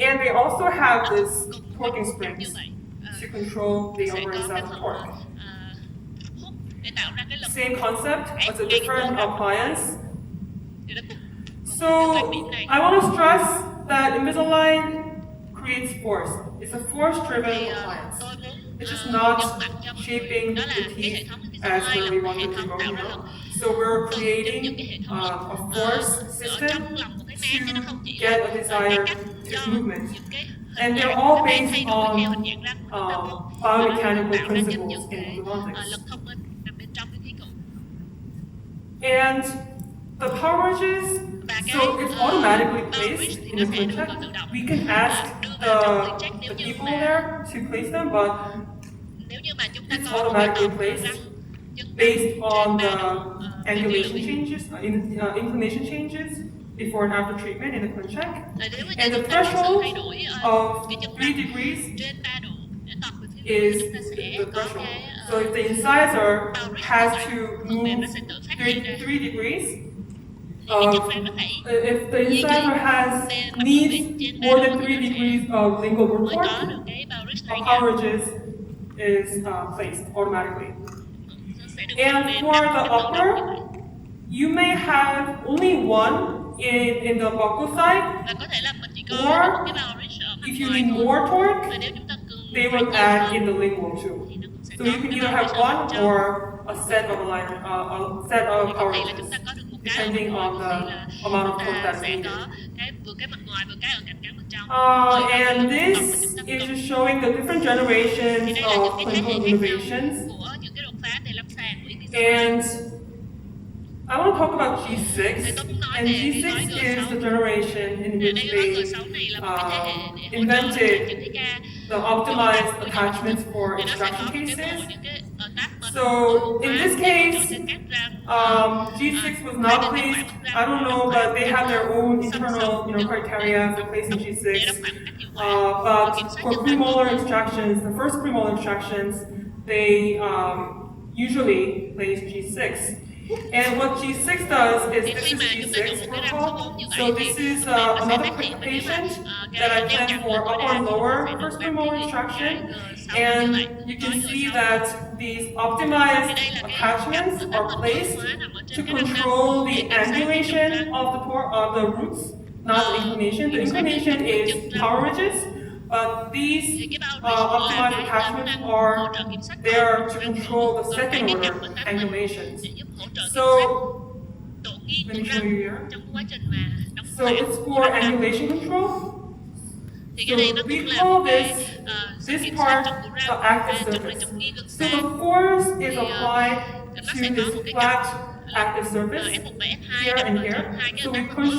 And they also have this torquing springs to control the upper and side torque. Same concept, but a different appliance. So I want to stress that Invisalign creates force. It's a force-driven appliance. It's just not shaping the teeth as where we want them to go. So we're creating a force system to get a desired tooth movement. And they're all based on biomechanical principles in orthodontics. And the power wedges, so it's automatically placed in the clean check. We can ask the people there to place them, but it's automatically placed based on the angulation changes, inclination changes before and after treatment in the clean check. And the threshold of 3 degrees is the threshold. So if the incisor has to move 3 degrees, if the incisor needs more than 3 degrees of lingual report, a power wedge is placed automatically. And for the upper, you may have only one in the buccal side, or if you need more torque, they will add in the lingual too. So you can either have one or a set of power wedges, depending on the amount of torque that's needed. And this is just showing the different generations of clinical innovations. And I want to talk about G6. And G6 is the generation in which they invented the optimized attachments for extraction cases. So in this case, G6 was not placed. I don't know, but they have their own internal criteria for placing G6. But for premolar extractions, the first premolar extractions, they usually place G6. And what G6 does is, this is G6 protocol. So this is another patient that I planned for upper and lower first premolar extraction. And you can see that these optimized attachments are placed to control the angulation of the roots, not the inclination. The inclination is power wedges, but these optimized attachments are there to control the second order angulations. So, let me show you here. So it's for angulation control. So we call this part the active surface. So the force is applied to this flat active surface here and here. So we push,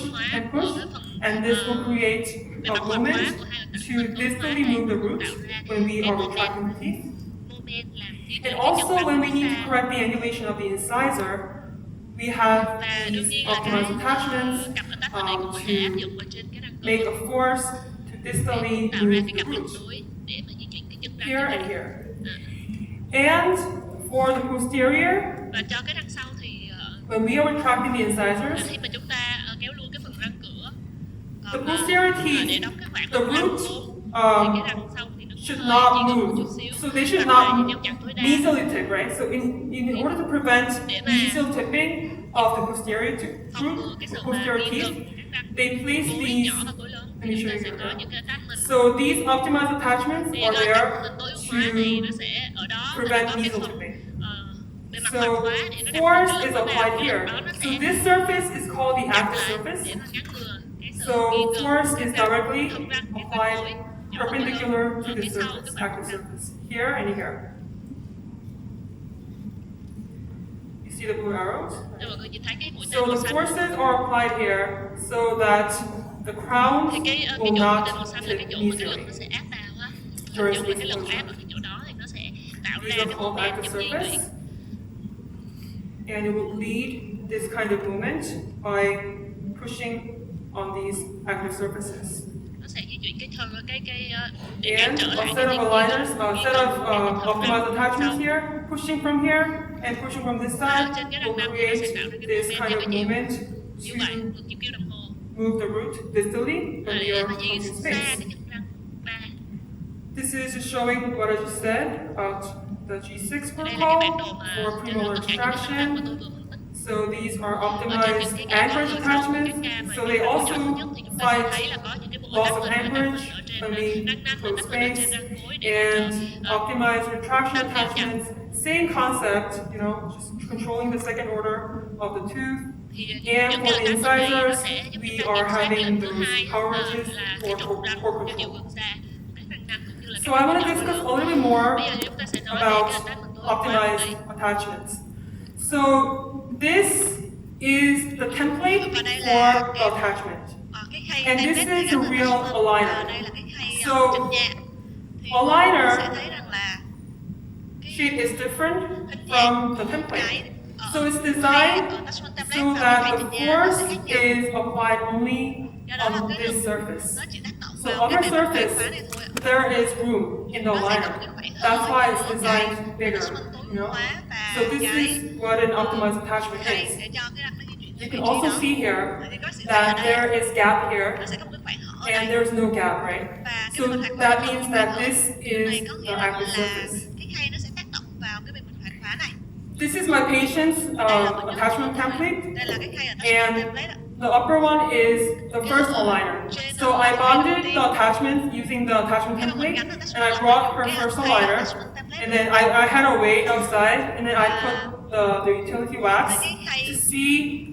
and this will create a moment to distally move the root when we are retracting the teeth. And also when we need to correct the angulation of the incisor, we have these optimized attachments to make a force to distally move the root here and here. And for the posterior, when we are retracting the incisors, the posterior teeth, the root should not move. So they should not mesially tip, right? So in order to prevent mesial tipping of the posterior teeth, they place these, let me show you here. So these optimized attachments are there to prevent mesial tipping. So force is applied here. So this surface is called the active surface. So force is directly applied perpendicular to this surface, active surface, here and here. You see the blue arrows? So the forces are applied here so that the crown will not tip mesially during the exposure. These are called active surface, and it will lead this kind of movement by pushing on these active surfaces. And a set of aligners, a set of optimized attachments here, pushing from here and pushing from this side will create this kind of movement to move the root distally from your protein space. This is just showing what I just said about the G6 protocol for premolar extraction. So these are optimized anchorage attachments. So they also fight loss of anchorage when we close space, and optimized retraction attachments. Same concept, just controlling the second order of the tooth. And for the incisors, we are having those power ridges for core control. So I want to discuss a little bit more about optimized attachments. So this is the template for the attachment. And this is a real aligner. So aligner shape is different from the template. So it's designed so that the force is applied only on this surface. So on the surface, there is room in the aligner. That's why it's designed bigger. So this is what an optimized attachment is. You can also see here that there is gap here, and there's no gap, right? So that means that this is the active surface. This is my patient's attachment template, and the upper one is the first aligner. So I bonded the attachments using the attachment template, and I brought her first aligner, and then I had her wait outside, and then I put the utility wax to see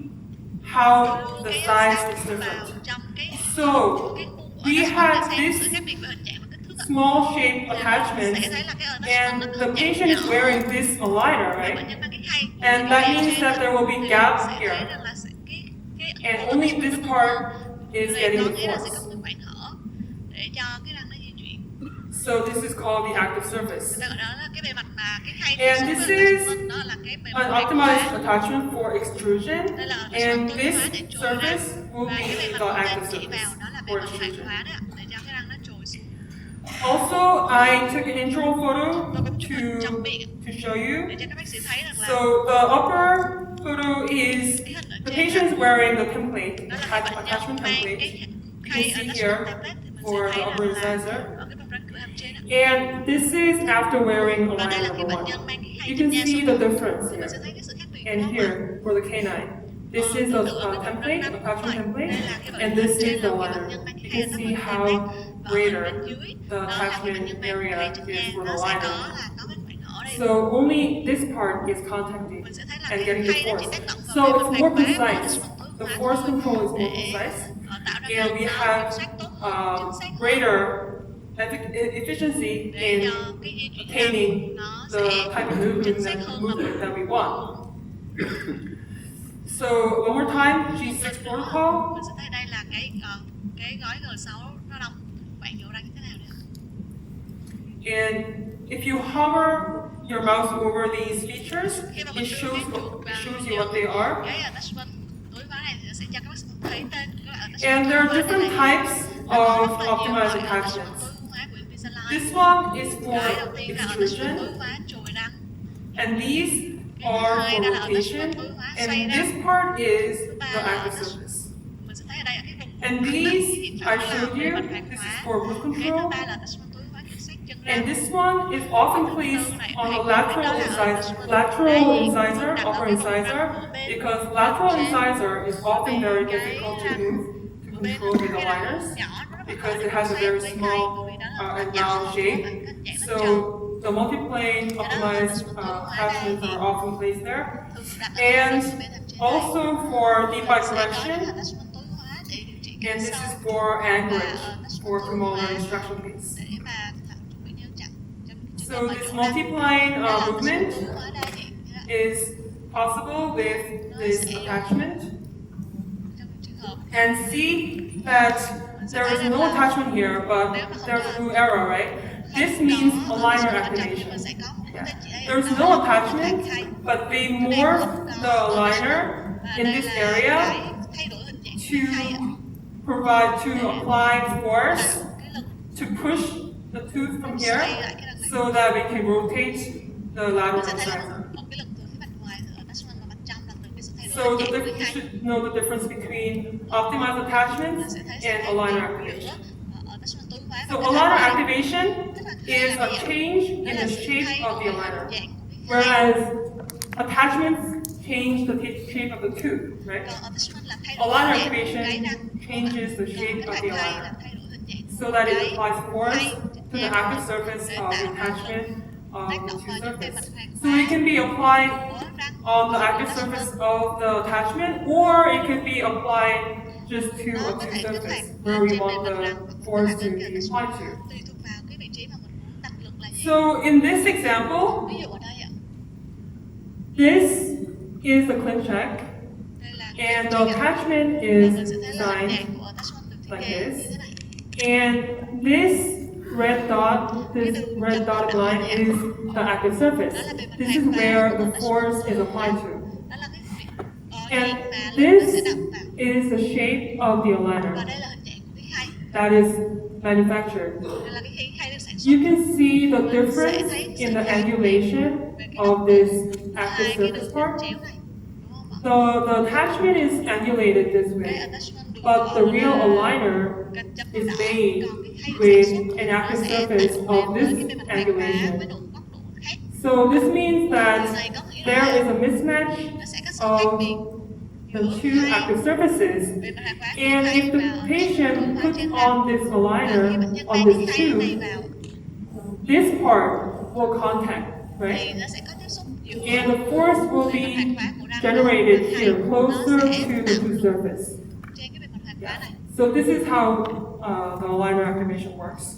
how the size is different. So we have this small shape attachment, and the patient is wearing this aligner, right? And that means that there will be gaps here. And only this part is getting the force. So this is called the active surface. And this is an optimized attachment for extrusion. And this surface will be the active surface for extrusion. Also, I took an intro photo to show you. So the upper photo is the patient is wearing the template, the attachment template. You can see here for the upper incisor. And this is after wearing aligner number 1. You can see the difference here and here for the canine. This is the template, attachment template, and this is the aligner. You can see how greater the attachment area is for the aligner. So only this part is contacting and getting the force. So it's more precise. The force control is more precise, and we have greater efficiency in attaining the type of movement that we want. So one more time, G6 protocol. And if you hover your mouse over these features, it shows you what they are. And there are different types of optimized attachments. This one is for extrusion, and these are for rotation, and this part is the active surface. And these I showed you, this is for root control, and this one is often placed on the lateral incisor, upper incisor, because lateral incisor is often very difficult to move to control with aligners, because it has a very small and round shape. So the multiplane optimized attachments are often placed there. And also for deep bite correction, and this is for anchorage, for premolar extraction case. So this multiplane movement is possible with this attachment. And see that there is no attachment here, but there's a blue arrow, right? This means aligner activation. Yeah. There's no attachment, but they morph the aligner in this area to apply force to push the tooth from here so that we can rotate the lateral incisor. So you should know the difference between optimized attachments and aligner activation. So aligner activation is a change in the shape of the aligner, whereas attachments change the shape of the tooth, right? Aligner activation changes the shape of the aligner so that it applies force to the active surface of the attachment of the tooth surface. So it can be applied on the active surface of the attachment, or it can be applied just to a tooth surface where we want the force to be applied to. So in this example, this is the clinch check, and the attachment is designed like this. And this red dotted line is the active surface. This is where the force is applied to. And this is the shape of the aligner that is manufactured. You can see the difference in the angulation of this active surface part. The attachment is angulated this way, but the real aligner is made with an active surface of this angulation. So this means that there is a mismatch of the two active surfaces. And if the patient puts on this aligner on this tooth, this part will contact, right? And the force will be generated here, closer to the tooth surface. Yeah. So this is how the aligner activation works.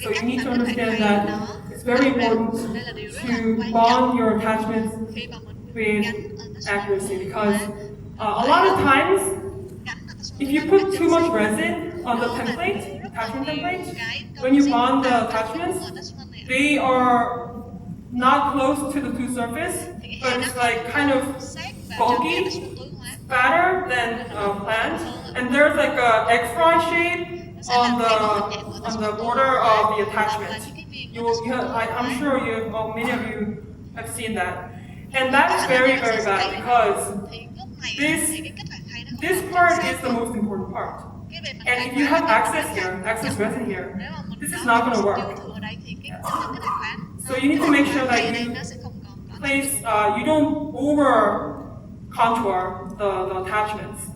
So you need to understand that it's very important to bond your attachments with accuracy, because a lot of times, if you put too much resin on the template, attachment template, when you bond the attachments, they are not close to the tooth surface, but it's like kind of bulky, fatter than planned, and there's like a X-ray shape on the border of the attachment. I'm sure many of you have seen that, and that's very, very bad, because this part is the most important part. And if you have excess resin here, this is not going to work. So you need to make sure that you don't over contour the attachments,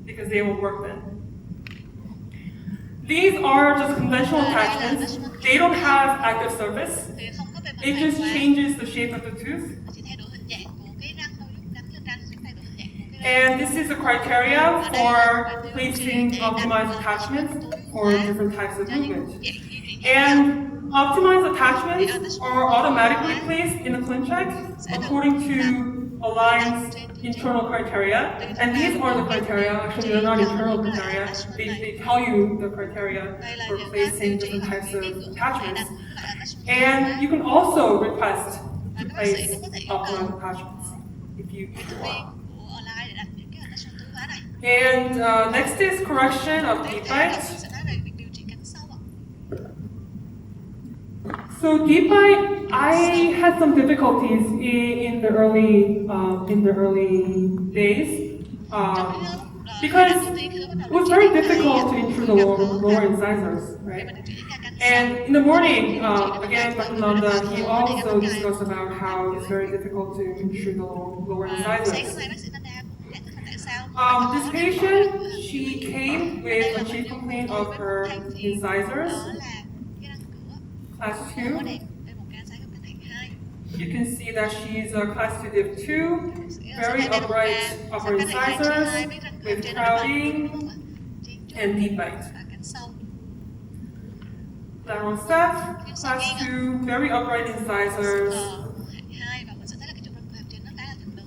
because they won't work then. These are just conventional attachments. They don't have active surface. It just changes the shape of the tooth. And this is the criteria for placing optimized attachments for different types of movement. And optimized attachments are automatically placed in the clinch check according to Align's internal criteria. And these are the criteria. Actually, they're not internal criteria. They tell you the criteria for placing different types of attachments. And you can also request to place optimized attachments if you want. And next is correction of deep bite. So deep bite, I had some difficulties in the early days because it was very difficult to intrude the lower incisors, right? And in the morning, again, Dr. Nanda, he also discussed about how it's very difficult to intrude the lower incisors. This patient, she came with a chief complaint of her incisors, class 2. You can see that she's a class 2 div 2, very upright upper incisors with crowding and deep bite. Lateral step, class 2, very upright incisors,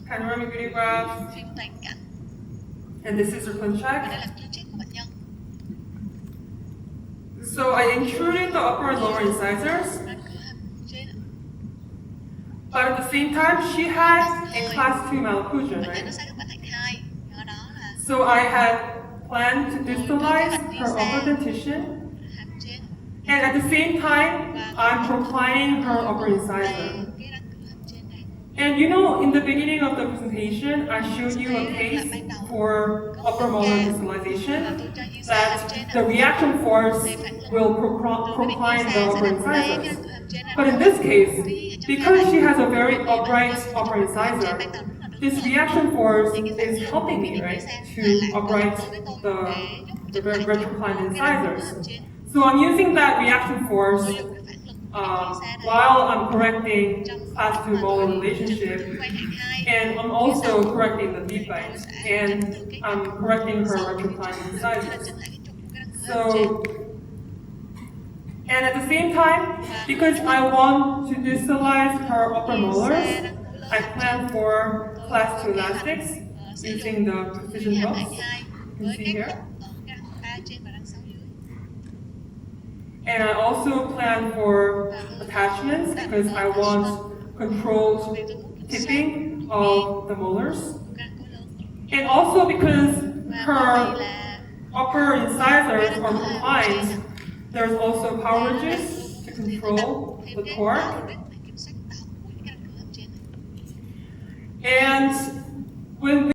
panoramic radiograph, and this is her clinch check. So I intruded the upper and lower incisors, but at the same time, she had a class 2 malocclusion, right? So I had planned to distalize her upper dentition, and at the same time, I'm proclining her upper incisor. And you know, in the beginning of the presentation, I showed you a case for upper molar distalization that the reaction force will procline the upper incisors. But in this case, because she has a very upright upper incisor, this reaction force is helping me, right, to upright the retroclined incisors. So I'm using that reaction force while I'm correcting class 2 molar relationship, and I'm also correcting the deep bite, and I'm correcting her retroclined incisors. So, and at the same time, because I want to distalize her upper molars, I plan for class 2 elastics using the precision hooks. You can see here. And I also plan for attachments because I want controlled tipping of the molars. And also because her upper incisors are confined, there's also power ridges to control the torque. And when